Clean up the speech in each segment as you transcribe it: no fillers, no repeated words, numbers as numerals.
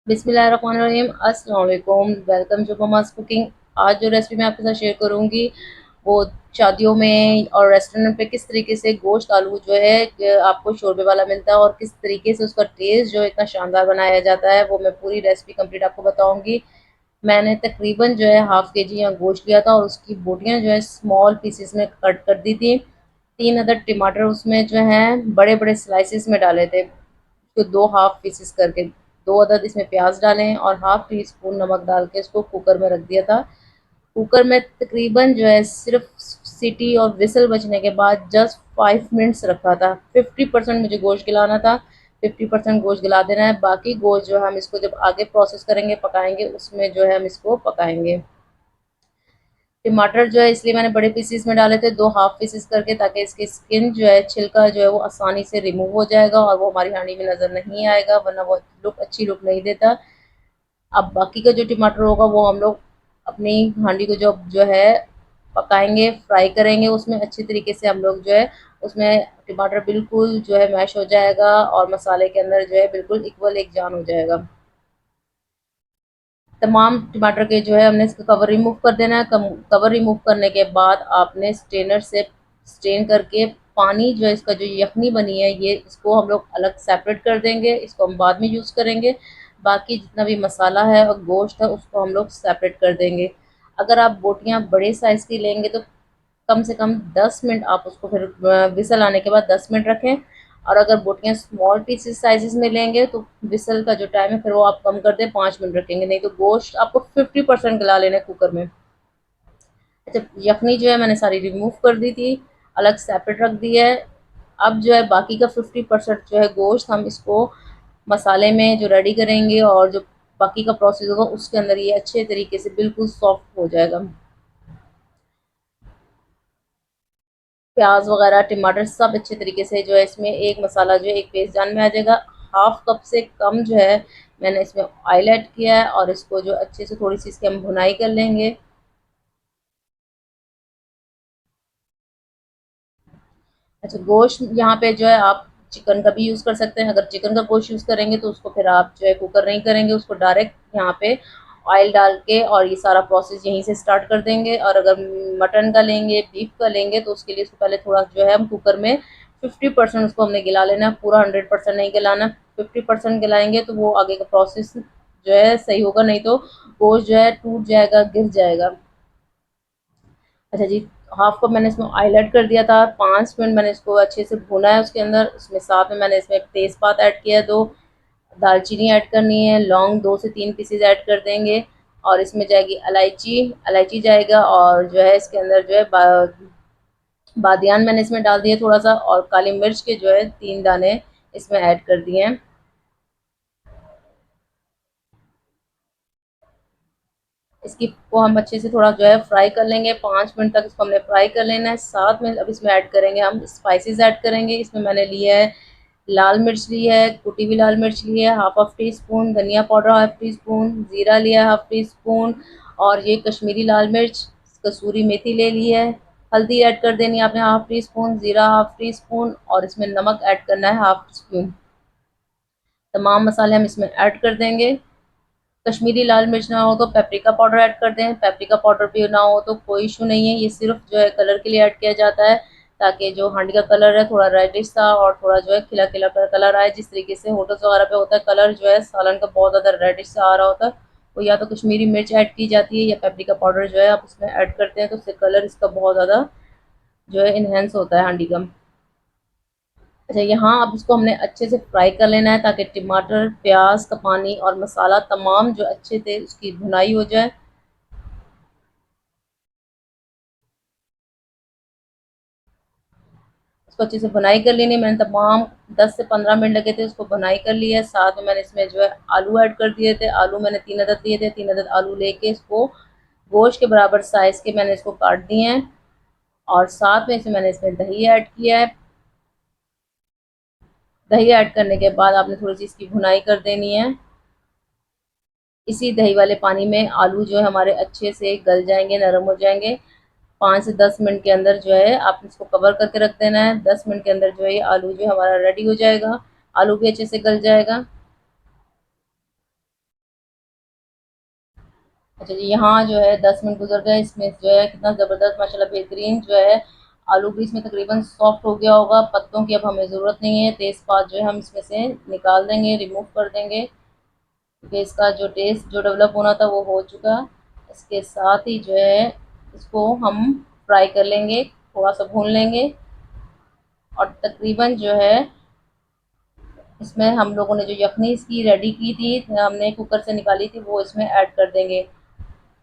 बिस्मिल्लाहिर्रहमानिर्रहीम। अस्सलाम वालेकुम। Welcome to Mama's Cooking. आज जो रेसिपी मैं आपके साथ शेयर करूंगी वो शादियों में और रेस्टोरेंट पे किस तरीके से गोश्त आलू जो है आपको शोरबे वाला मिलता है और किस तरीके से उसका टेस्ट जो है इतना शानदार बनाया जाता है, वो मैं पूरी रेसिपी कंप्लीट आपको बताऊंगी। मैंने तकरीबन जो है हाफ के जी गोश्त लिया था और उसकी बोटियां जो है स्मॉल पीसेस में कट कर दी थी। 3 अदद टमाटर उसमें जो है बड़े बड़े स्लाइसिस में डाले थे, उसको 2 हाफ पीसेस करके। 2 अदद इसमें प्याज डालें और हाफ टी स्पून नमक डाल के इसको कुकर में रख दिया था। कुकर में तकरीबन जो है सिर्फ सीटी और विसल बजने के बाद जस्ट 5 मिनट्स रखा था। 50% मुझे गोश्त गलाना था, 50% गोश्त गला देना है। बाकी गोश्त जो है हम इसको जब आगे प्रोसेस करेंगे पकाएंगे उसमें जो है हम इसको पकाएंगे। टमाटर जो है इसलिए मैंने बड़े पीसेस में डाले थे, 2 हाफ पीसेस करके, ताकि इसकी स्किन जो है छिलका जो है वो आसानी से रिमूव हो जाएगा और वो हमारी हांडी में नज़र नहीं आएगा, वरना वो अच्छी लुक नहीं देता। अब बाकी का जो टमाटर होगा वो हम लोग अपनी हांडी को जो है पकाएंगे, फ्राई करेंगे। उसमें अच्छी तरीके से हम लोग जो है उसमें टमाटर बिल्कुल जो है मैश हो जाएगा और मसाले के अंदर जो है बिल्कुल इक्वल एक जान हो जाएगा। तमाम टमाटर के जो है हमने इसका कवर रिमूव कर देना है। कवर रिमूव करने के बाद आपने स्ट्रेनर से स्ट्रेन करके पानी जो है इसका जो यखनी बनी है ये इसको हम लोग अलग सेपरेट कर देंगे, इसको हम बाद में यूज़ करेंगे। बाकी जितना भी मसाला है और गोश्त है उसको हम लोग सेपरेट कर देंगे। अगर आप बोटियाँ बड़े साइज़ की लेंगे तो कम से कम 10 मिनट आप उसको फिर विसल आने के बाद 10 मिनट रखें। और अगर बोटियाँ स्मॉल पीसेस साइजेस में लेंगे तो विसल का जो टाइम है फिर वो आप कम कर दें, 5 मिनट रखेंगे। नहीं तो गोश्त आपको 50% गला लेना है कुकर में। अच्छा, यखनी जो है मैंने सारी रिमूव कर दी थी, अलग सेपरेट रख दी है। अब जो है बाकी का 50% जो है गोश्त हम इसको मसाले में जो रेडी करेंगे और जो बाकी का प्रोसेस होगा उसके अंदर ये अच्छे तरीके से बिल्कुल सॉफ्ट हो जाएगा। प्याज वगैरह टमाटर सब अच्छे तरीके से जो है इसमें एक मसाला जो है एक पेस्ट जान में आ जाएगा। हाफ कप से कम जो है मैंने इसमें ऑयल ऐड किया है और इसको जो अच्छे से थोड़ी सी इसकी हम भुनाई कर लेंगे। अच्छा, गोश्त यहाँ पे जो है आप चिकन का भी यूज़ कर सकते हैं। अगर चिकन का गोश्त यूज़ करेंगे तो उसको फिर आप जो है कुकर नहीं करेंगे, उसको डायरेक्ट यहाँ पे ऑयल डाल के और ये सारा प्रोसेस यहीं से स्टार्ट कर देंगे। और अगर मटन का लेंगे, बीफ का लेंगे तो उसके लिए उसको पहले थोड़ा जो है हम कुकर में 50% उसको हमने गिला लेना है, पूरा 100% नहीं गलाना। 50% गलाएंगे तो वो आगे का प्रोसेस जो है सही होगा, नहीं तो गोश्त जो है टूट जाएगा, गिर जाएगा। अच्छा जी, हाफ कप मैंने इसमें ऑयल ऐड कर दिया था। 5 मिनट मैंने इसको अच्छे से भूना है। उसके अंदर उसमें साथ में मैंने इसमें तेज़पात ऐड किया, 2 दालचीनी ऐड करनी है, लौंग 2 से 3 पीसेज ऐड कर देंगे। और इसमें जाएगी इलायची, इलायची जाएगा और जो है इसके अंदर जो है बादियान मैंने इसमें डाल दिया थोड़ा सा, और काली मिर्च के जो है 3 दाने इसमें ऐड कर दिए हैं। इसकी को हम अच्छे से थोड़ा जो है फ्राई कर लेंगे, 5 मिनट तक इसको हमने फ्राई कर लेना है। साथ में अब इसमें ऐड करेंगे, हम स्पाइसेस ऐड करेंगे। इसमें मैंने लिया है लाल मिर्च ली है, कुटी हुई लाल मिर्च ली है हाफ ऑफ टी स्पून, धनिया पाउडर हाफ टी स्पून, ज़ीरा लिया है हाफ टी स्पून, और ये कश्मीरी लाल मिर्च, कसूरी मेथी ले ली है। हल्दी ऐड कर देनी है आपने हाफ टी स्पून, ज़ीरा हाफ टी स्पून, और इसमें नमक ऐड करना है हाफ स्पून। तमाम मसाले हम इसमें ऐड कर देंगे। कश्मीरी लाल मिर्च ना हो तो पेपरिका पाउडर ऐड कर दें, पेपरिका पाउडर भी ना हो तो कोई इशू नहीं है, ये सिर्फ जो है कलर के लिए ऐड किया जाता है, ताकि जो हांडी का कलर है थोड़ा रेडिश सा और थोड़ा जो है खिला खिला कलर आए। जिस तरीके से होटल्स वगैरह पे होता है कलर जो है सालन का बहुत ज़्यादा रेडिश सा आ रहा होता है, वो या तो कश्मीरी मिर्च ऐड की जाती है या पेपरिका पाउडर जो है आप उसमें ऐड करते हैं, तो उससे कलर इसका बहुत ज़्यादा जो है इन्हेंस होता है हांडी का। अच्छा, यहाँ अब इसको हमने अच्छे से फ्राई कर लेना है ताकि टमाटर, प्याज का पानी और मसाला तमाम जो अच्छे से उसकी भुनाई हो जाए। उसको अच्छे से भुनाई कर लेनी। मैंने तमाम 10 से 15 मिनट लगे थे उसको भुनाई कर लिया है। साथ में मैंने इसमें जो है आलू ऐड कर दिए थे। आलू मैंने 3 अदद लिए थे, 3 अदद आलू लेके इसको गोश्त के बराबर साइज़ के मैंने इसको काट दिए हैं। और साथ में इसमें मैंने इसमें दही ऐड किया है। दही ऐड करने के बाद आपने थोड़ी सी इसकी भुनाई कर देनी है। इसी दही वाले पानी में आलू जो है हमारे अच्छे से गल जाएंगे, नरम हो जाएंगे। 5 से 10 मिनट के अंदर जो है आपने इसको कवर करके रख देना है। 10 मिनट के अंदर जो है ये आलू जो है हमारा रेडी हो जाएगा, आलू भी अच्छे से गल जाएगा। अच्छा जी, यहाँ जो है 10 मिनट गुजर गए, इसमें जो है कितना ज़बरदस्त माशाल्लाह बेहतरीन जो है आलू भी इसमें तकरीबन सॉफ्ट हो गया होगा। पत्तों की अब हमें ज़रूरत नहीं है, तेज़पात जो है हम इसमें से निकाल देंगे, रिमूव कर देंगे, क्योंकि इसका जो टेस्ट जो डेवलप होना था वो हो चुका। इसके साथ ही जो है इसको हम फ्राई कर लेंगे, थोड़ा सा भून लेंगे, और तकरीबन जो है इसमें हम लोगों ने जो यखनी इसकी रेडी की थी, हमने कुकर से निकाली थी, वो इसमें ऐड कर देंगे।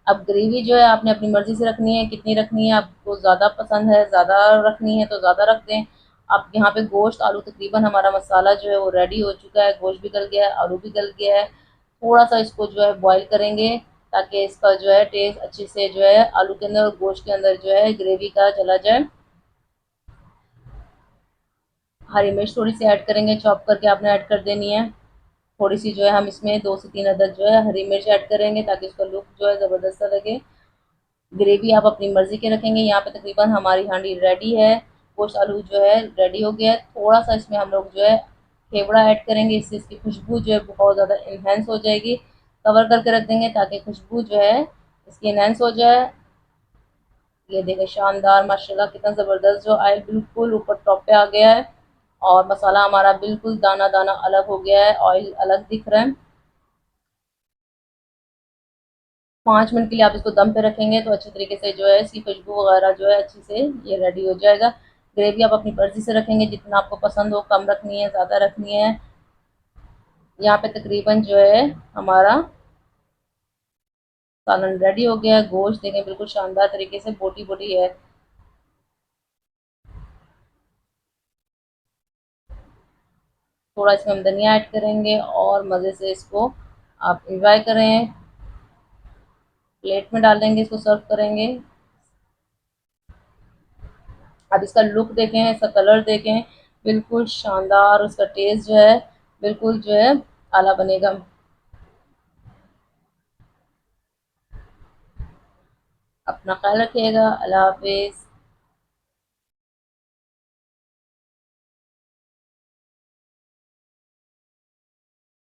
अब ग्रेवी जो है आपने अपनी मर्ज़ी से रखनी है, कितनी रखनी है, आपको ज़्यादा पसंद है, ज़्यादा रखनी है तो ज़्यादा रख दें। अब यहाँ पे गोश्त आलू तकरीबन हमारा मसाला जो है वो रेडी हो चुका है, गोश्त भी गल गया है, आलू भी गल गया है। थोड़ा-सा इसको जो है बॉयल करेंगे, ताकि इसका जो है टेस्ट अच्छे से जो है आलू के अंदर और गोश्त के अंदर जो है ग्रेवी का चला जाए। हरी मिर्च थोड़ी सी ऐड करेंगे, चॉप करके आपने ऐड कर देनी है। थोड़ी सी जो है हम इसमें 2 से 3 अदद जो है हरी मिर्च ऐड करेंगे, ताकि उसका लुक जो है ज़बरदस्त सा लगे। ग्रेवी आप अपनी मर्ज़ी के रखेंगे। यहाँ पे तकरीबन हमारी हांडी रेडी है, गोश्त आलू जो है रेडी हो गया है। थोड़ा-सा इसमें हम लोग जो है केवड़ा ऐड करेंगे, इससे इसकी खुशबू जो है बहुत ज़्यादा एनहांस हो जाएगी। कवर करके रख देंगे ताकि खुशबू जो है इसकी एनहांस हो जाए। ये देखें शानदार माशाल्लाह कितना ज़बरदस्त जो ऑयल बिल्कुल ऊपर टॉप पे आ गया है, और मसाला हमारा बिल्कुल दाना-दाना अलग हो गया है, ऑयल अलग दिख रहा है। 5 मिनट के लिए आप इसको दम पे रखेंगे तो अच्छे तरीके से जो है इसकी खुशबू वगैरह जो है अच्छे से ये रेडी हो जाएगा। ग्रेवी आप अपनी मर्ज़ी से रखेंगे, जितना आपको पसंद हो, कम रखनी है, ज़्यादा रखनी है। यहाँ पे तकरीबन जो है हमारा सालन रेडी हो गया है। गोश्त देखें बिल्कुल शानदार तरीके से बोटी-बोटी है। थोड़ा इसमें हम धनिया ऐड करेंगे और मज़े से इसको आप एन्जॉय करें। प्लेट में डालेंगे, इसको सर्व करेंगे। अब इसका लुक देखें, इसका कलर देखें, बिल्कुल शानदार, उसका टेस्ट जो है बिल्कुल जो है आला बनेगा। अपना ख्याल रखिएगा। अल्लाह हाफिज़।